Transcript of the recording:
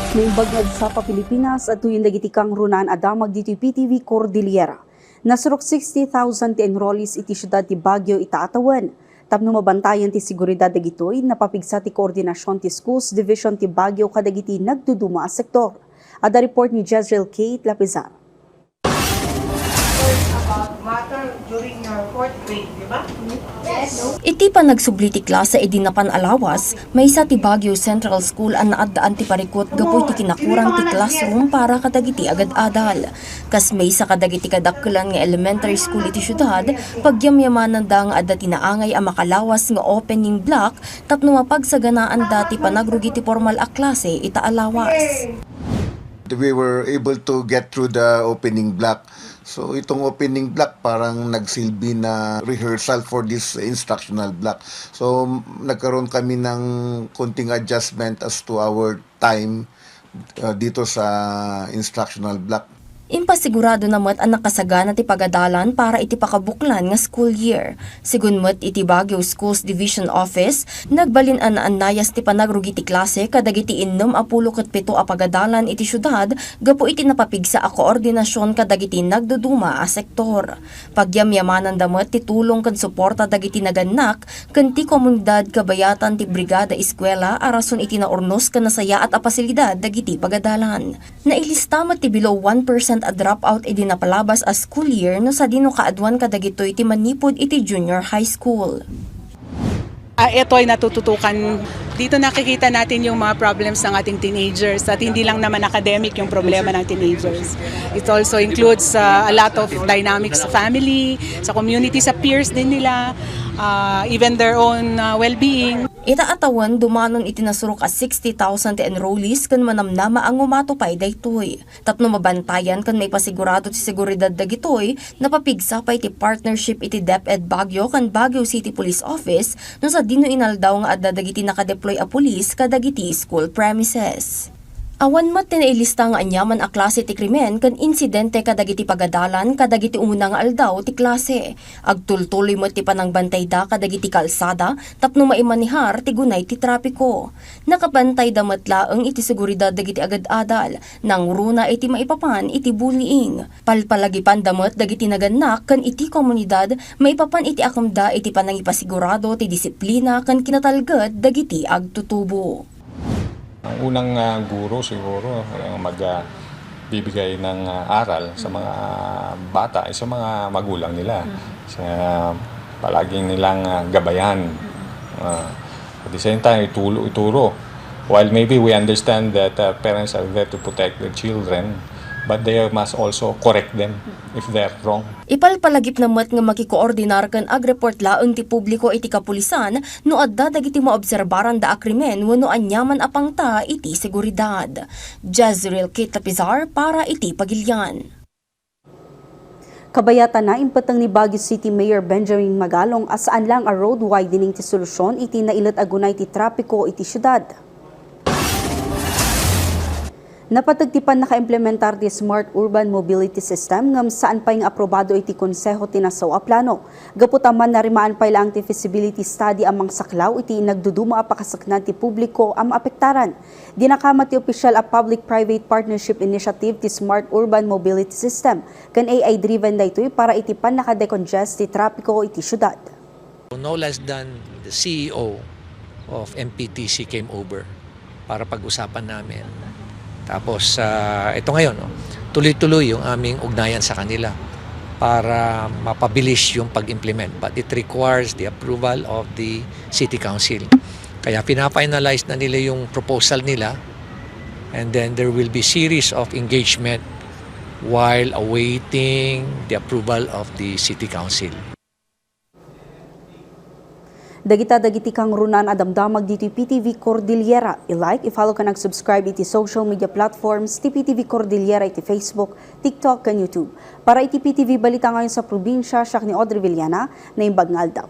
Naimbag sa Pilipinas at tuyong dagitikang runan adamag dito PTV Cordillera. Nasurok 60,000 ti enrollees iti syudad ti Baguio itaatawan. Tapno mabantayan ti seguridad dagitoy napapigsa ti koordinasyon ti Schools Division ti Baguio kadagiti nagduduma a sektor. Ada report ni Jezreel Kate Lapizan. Matter during your fourth grade, di ba? Yes. Iti pa nagsubli ti klase edi napan alawas, may isa ti Baguio Central School ang naadaan ti parikot gapoy ti kinakurang ti classroom para kadagiti agad-adal. Kas may isa kadagiti kadakkelan nga elementary school iti syudad, pagyamyamanan da nga adda tinaangay a makalawas nga opening block tapno mapagsaganaan dati panagrugi ti formal a klase ita alawas. We were able to get through the opening block. So itong opening block parang nagsilbi na rehearsal for this instructional block. So nagkaroon kami ng konting adjustment as to our time dito sa instructional block. Impasigurado namat ang nakasagana ti pagadalan para iti pakabuklan nga school year. Sigun met iti Baguio Schools Division Office, nagbalin an anayas ti panagrugi ti klase kadagiti 6.7 a pagadalan iti syudad gapo iti napapigsa a koordinasyon kadagiti nagduduma a sektor. Pagyamyamanan damet ti tulong ken suporta dagiti naganak ken ti komunidad kabayatan ti brigada eskwela arason iti naurnos ken nasaya at a pasilidad dagiti pagadalan. Nailista met ti below 1% a dropout iti napalabas a school year no sa dino kaadwan kadagitoy iti manipod iti junior high school. Ito ay natututukan. Dito nakikita natin yung mga problems ng ating teenagers at hindi lang naman academic yung problema ng teenagers. It also includes a lot of dynamics sa family, sa community, sa peers din nila, even their own well-being. Itaatawan dumanon iti nasurok a 60,000 ti enrollees kan manamnama ang umatupay daytoy. Tapno mabantayan kan may pasigurado ti seguridad dagitoy napapigsa pa iti partnership iti DepEd Baguio kan Baguio City Police Office no sa dino inaldaw nga adda dagiti nakadeploy a pulis kadagiti school premises. Awan mat tinailista nga anyaman a klase ti krimen kan insidente kadagiti pagadalan kadagiti unang aldaw ti klase. Agtultuloy mat ti panangbantay da kadagiti kalsada tapno maimanihar ti gunay ti trapiko. Nakabantay da mat laeng iti seguridad dagiti agad-adal nang runa iti maipapan iti bullying. Palpalagipan da mat dagiti naganak kan iti komunidad maipapan iti akamda iti panangipasigurado ti disiplina kan kinatalged dagiti agtutubo. Ang unang guro siguro magbibigay ng aral sa mga bata ay sa mga magulang nila. Sa palaging nilang gabayan. At the same time, ituro. While maybe we understand that parents are there to protect their children, but they must also correct them if they're wrong. Ipalpalagip namat nga makikoordinar kan agreport laeng ti publiko iti kapulisan no adda dagiti maobserbaran da akrimen wenno anyaman apangta iti seguridad. Jezreel Kate Lapizan para iti Pagilian. Kabayatan na impatang ni Baguio City Mayor Benjamin Magalong asaan lang a road widening ti solusyon iti nailat agunay ti trapiko iti syudad. Napatagtipan naka-implementar ti Smart Urban Mobility System ngam saan pay nga aprobado iti konseho ti nasaw a plano. Gaputaman na rimaan pay lang ti feasibility study amang saklaw iti nagduduma a pakasaknan ti publiko am apektaran. Dinakamat ti opisyal a public-private partnership initiative ti Smart Urban Mobility System kan AI driven daytoy para iti pan nakadecongest ti trapiko iti syudad. No less than the CEO of MPTC came over para pag-usapan namin. Tapos ito ngayon, tuloy-tuloy yung aming ugnayan sa kanila para mapabilis yung pag-implement. But it requires the approval of the City Council. Kaya pina-finalize na nila yung proposal nila and then there will be series of engagement while awaiting the approval of the City Council. Dagiti kang runan adamdamag dito PTV Cordillera. I-like, i-follow ka nag-subscribe iti social media platforms ti PTV Cordillera iti Facebook, TikTok, kan YouTube. Para iti PTV balita ngayon sa probinsya, siya ni Audrey Villana na imbag nga aldaw.